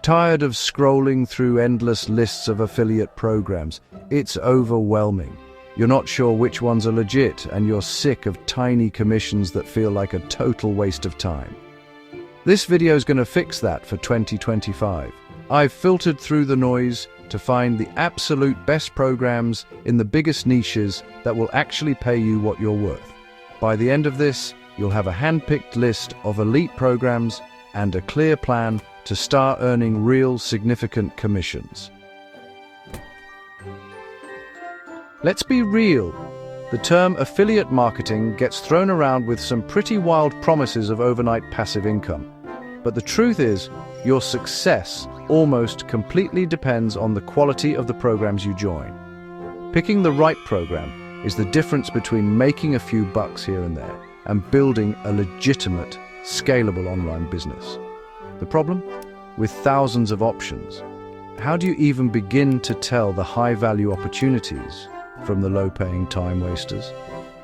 Tired of scrolling through endless lists of affiliate programs? It's overwhelming. You're not sure which ones are legit, and you're sick of tiny commissions that feel like a total waste of time. This video is going to fix that for 2025. I've filtered through the noise to find the absolute best programs in the biggest niches that will actually pay you what you're worth. By the end of this, you'll have a hand-picked list of elite programs and a clear plan to start earning real significant commissions. Let's be real. The term affiliate marketing gets thrown around with some pretty wild promises of overnight passive income. But the truth is, your success almost completely depends on the quality of the programs you join. Picking the right program is the difference between making a few bucks here and there and building a legitimate, scalable online business. The problem? With thousands of options, how do you even begin to tell the high-value opportunities from the low-paying time wasters?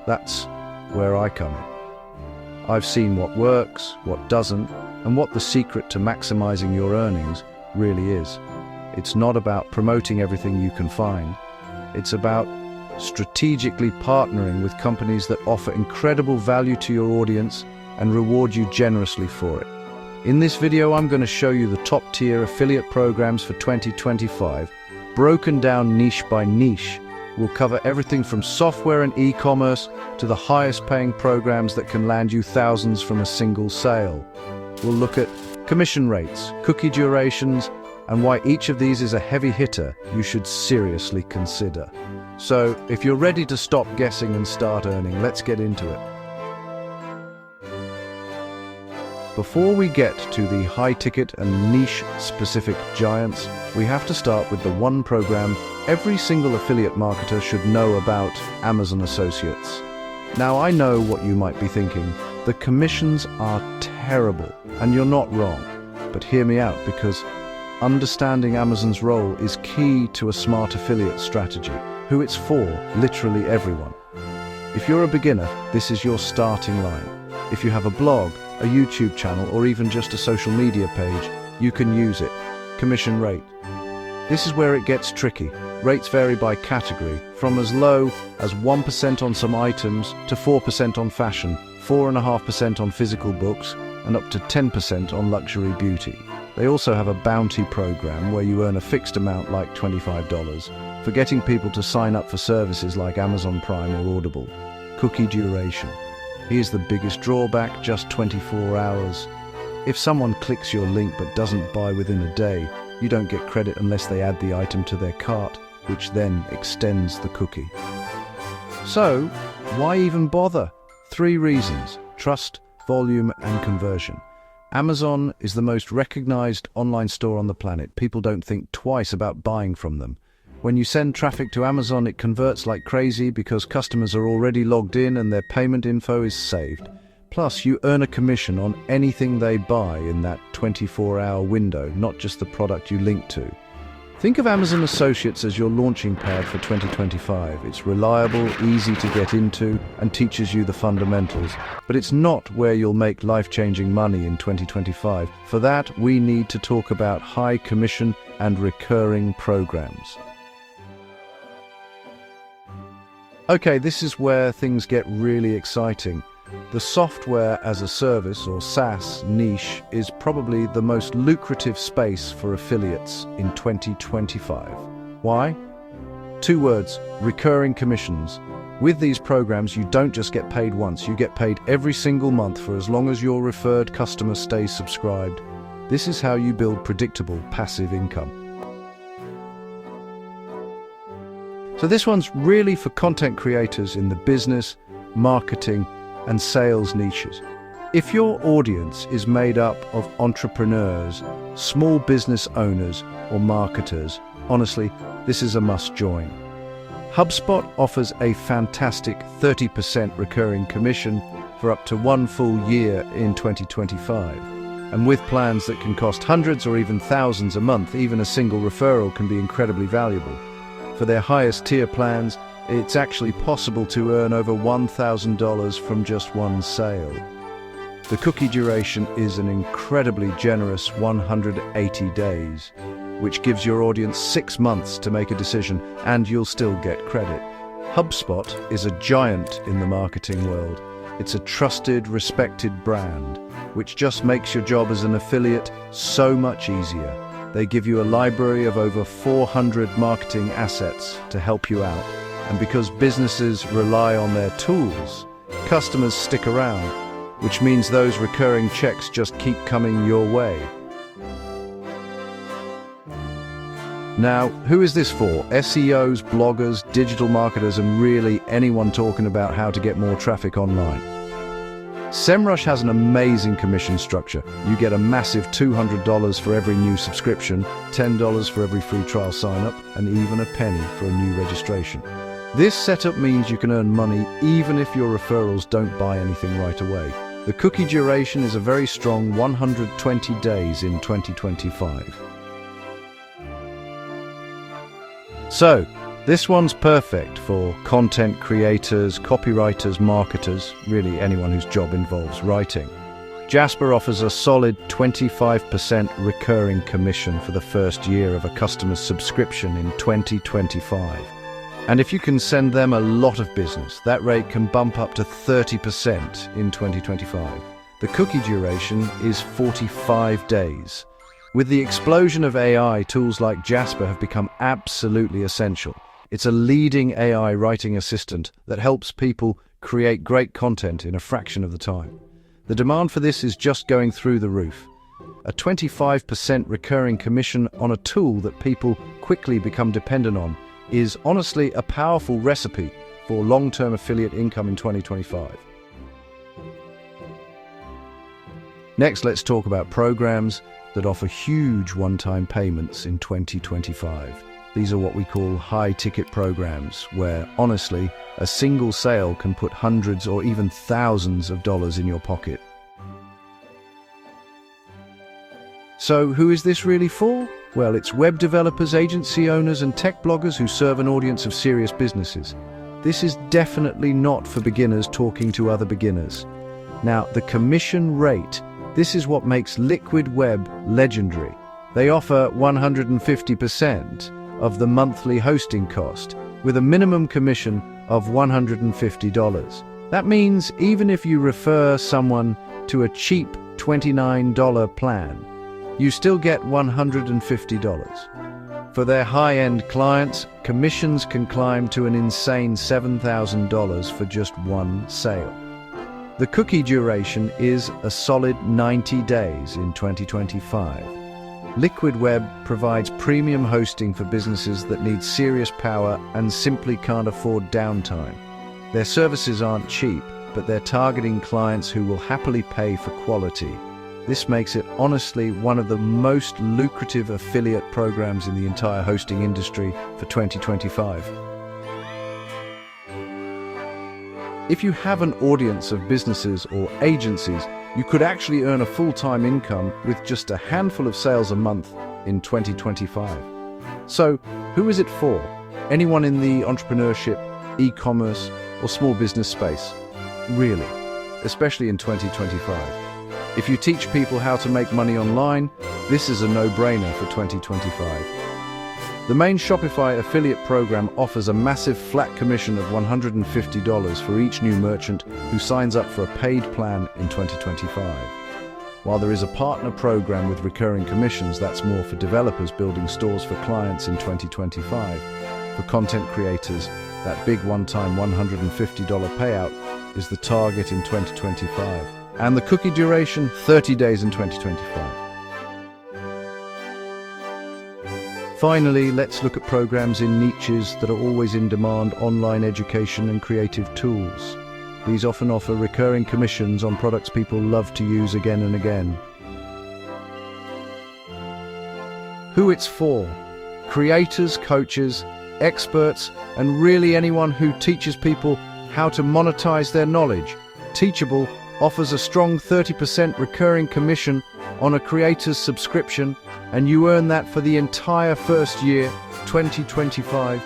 That's where I come in. I've seen what works, what doesn't, and what the secret to maximizing your earnings really is. It's not about promoting everything you can find. It's about strategically partnering with companies that offer incredible value to your audience and reward you generously for it. In this video, I'm going to show you the top-tier affiliate programs for 2025, broken down niche by niche. We'll cover everything from software and e-commerce to the highest-paying programs that can land you thousands from a single sale. We'll look at commission rates, cookie durations, and why each of these is a heavy hitter you should seriously consider. So, if you're ready to stop guessing and start earning, let's get into it. Before we get to the high-ticket and niche-specific giants, we have to start with the one program every single affiliate marketer should know about: Amazon Associates. Now, I know what you might be thinking. The commissions are terrible, and you're not wrong. But hear me out, because understanding Amazon's role is key to a smart affiliate strategy. Who it's for, literally everyone. If you're a beginner, this is your starting line. If you have a blog, a YouTube channel, or even just a social media page, you can use it. Commission rate. This is where it gets tricky. Rates vary by category, from as low as 1% on some items to 4% on fashion, 4.5% on physical books, and up to 10% on luxury beauty. They also have a bounty program where you earn a fixed amount like $25 for getting people to sign up for services like Amazon Prime or Audible. Cookie duration. Here's the biggest drawback: just 24 hours. If someone clicks your link but doesn't buy within a day, you don't get credit unless they add the item to their cart, which then extends the cookie. So, why even bother? 3 reasons: trust, volume, and conversion. Amazon is the most recognized online store on the planet. People don't think twice about buying from them. When you send traffic to Amazon, it converts like crazy because customers are already logged in and their payment info is saved. Plus, you earn a commission on anything they buy in that 24-hour window, not just the product you link to. Think of Amazon Associates as your launching pad for 2025. It's reliable, easy to get into, and teaches you the fundamentals. But it's not where you'll make life-changing money in 2025. For that, we need to talk about high commission and recurring programs. Okay, this is where things get really exciting. The software as a service, or SaaS, niche is probably the most lucrative space for affiliates in 2025. Why? 2 words: recurring commissions. With these programs, you don't just get paid once, you get paid every single month for as long as your referred customer stays subscribed. This is how you build predictable passive income. So this one's really for content creators in the business, marketing, and sales niches. If your audience is made up of entrepreneurs, small business owners, or marketers, honestly, this is a must join. HubSpot offers a fantastic 30% recurring commission for up to 1 full year in 2025. And with plans that can cost hundreds or even thousands a month, even a single referral can be incredibly valuable. For their highest tier plans, it's actually possible to earn over $1,000 from just one sale. The cookie duration is an incredibly generous 180 days, which gives your audience 6 months to make a decision, and you'll still get credit. HubSpot is a giant in the marketing world. It's a trusted, respected brand, which just makes your job as an affiliate so much easier. They give you a library of over 400 marketing assets to help you out. And because businesses rely on their tools, customers stick around, which means those recurring checks just keep coming your way. Now, who is this for? SEOs, bloggers, digital marketers, and really anyone talking about how to get more traffic online. SEMrush has an amazing commission structure. You get a massive $200 for every new subscription, $10 for every free trial sign-up, and even a penny for a new registration. This setup means you can earn money even if your referrals don't buy anything right away. The cookie duration is a very strong 120 days in 2025. So, this one's perfect for content creators, copywriters, marketers, really anyone whose job involves writing. Jasper offers a solid 25% recurring commission for the first year of a customer's subscription in 2025. And if you can send them a lot of business, that rate can bump up to 30% in 2025. The cookie duration is 45 days. With the explosion of AI, tools like Jasper have become absolutely essential. It's a leading AI writing assistant that helps people create great content in a fraction of the time. The demand for this is just going through the roof. A 25% recurring commission on a tool that people quickly become dependent on is honestly a powerful recipe for long-term affiliate income in 2025. Next, let's talk about programs that offer huge one-time payments in 2025. These are what we call high-ticket programs, where, honestly, a single sale can put hundreds or even thousands of dollars in your pocket. So, who is this really for? Well, it's web developers, agency owners, and tech bloggers who serve an audience of serious businesses. This is definitely not for beginners talking to other beginners. Now, the commission rate, this is what makes Liquid Web legendary. They offer 150% of the monthly hosting cost, with a minimum commission of $150. That means even if you refer someone to a cheap $29 plan, you still get $150. For their high-end clients, commissions can climb to an insane $7,000 for just one sale. The cookie duration is a solid 90 days in 2025. Liquid Web provides premium hosting for businesses that need serious power and simply can't afford downtime. Their services aren't cheap, but they're targeting clients who will happily pay for quality. This makes it honestly one of the most lucrative affiliate programs in the entire hosting industry for 2025. If you have an audience of businesses or agencies, you could actually earn a full-time income with just a handful of sales a month in 2025. So, who is it for? Anyone in the entrepreneurship, e-commerce, or small business space? Really, especially in 2025. If you teach people how to make money online, this is a no-brainer for 2025. The main Shopify affiliate program offers a massive flat commission of $150 for each new merchant who signs up for a paid plan in 2025. While there is a partner program with recurring commissions, that's more for developers building stores for clients in 2025. For content creators, that big one-time $150 payout is the target in 2025. And the cookie duration, 30 days in 2025. Finally, let's look at programs in niches that are always in demand: online education and creative tools. These often offer recurring commissions on products people love to use again and again. Who it's for? Creators, coaches, experts, and really anyone who teaches people how to monetize their knowledge. Teachable offers a strong 30% recurring commission on a creator's subscription, and you earn that for the entire first year, 2025.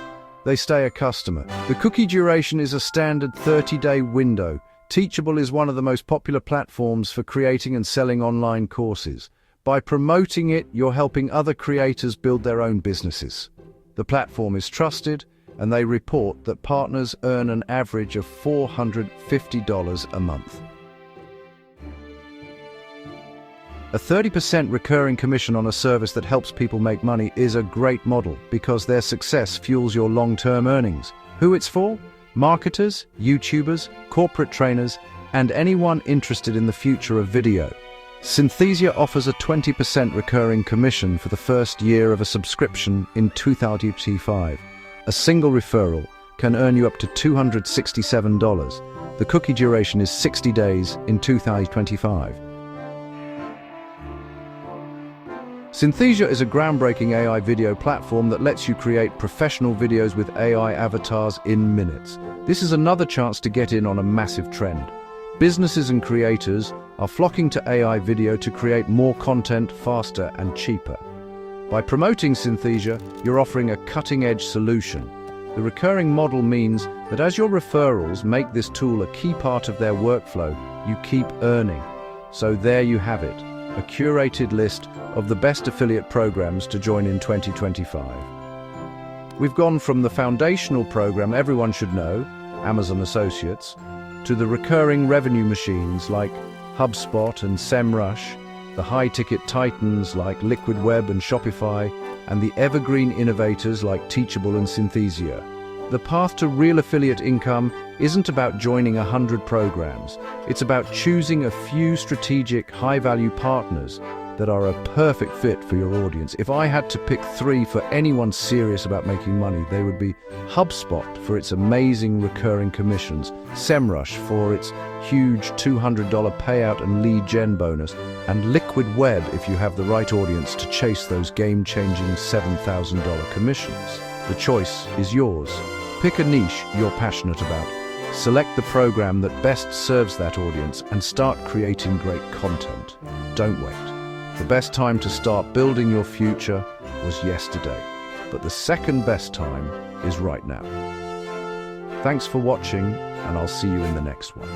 They stay a customer. The cookie duration is a standard 30-day window, Teachable is one of the most popular platforms for creating and selling online courses. By promoting it, you're helping other creators build their own businesses. The platform is trusted, and they report that partners earn an average of $450 a month. A 30% recurring commission on a service that helps people make money is a great model because their success fuels your long-term earnings. Who it's for? Marketers, YouTubers, corporate trainers, and anyone interested in the future of video. Synthesia offers a 20% recurring commission for the first year of a subscription in 2025. A single referral can earn you up to $267. The cookie duration is 60 days in 2025. Synthesia is a groundbreaking AI video platform that lets you create professional videos with AI avatars in minutes. This is another chance to get in on a massive trend. Businesses and creators are flocking to AI video to create more content faster and cheaper. By promoting Synthesia, you're offering a cutting-edge solution. The recurring model means that as your referrals make this tool a key part of their workflow, you keep earning. So there you have it, a curated list of the best affiliate programs to join in 2025. We've gone from the foundational program everyone should know, Amazon Associates, to the recurring revenue machines like HubSpot and SEMrush, the high-ticket titans like Liquid Web and Shopify, and the evergreen innovators like Teachable and Synthesia. The path to real affiliate income isn't about joining 100 programs. It's about choosing a few strategic, high-value partners that are a perfect fit for your audience. If I had to pick 3 for anyone serious about making money, they would be HubSpot for its amazing recurring commissions, SEMrush for its huge $200 payout and lead gen bonus, and Liquid Web if you have the right audience to chase those game-changing $7,000 commissions. The choice is yours. Pick a niche you're passionate about. Select the program that best serves that audience and start creating great content. Don't wait. The best time to start building your future was yesterday, but the second best time is right now. Thanks for watching, and I'll see you in the next one.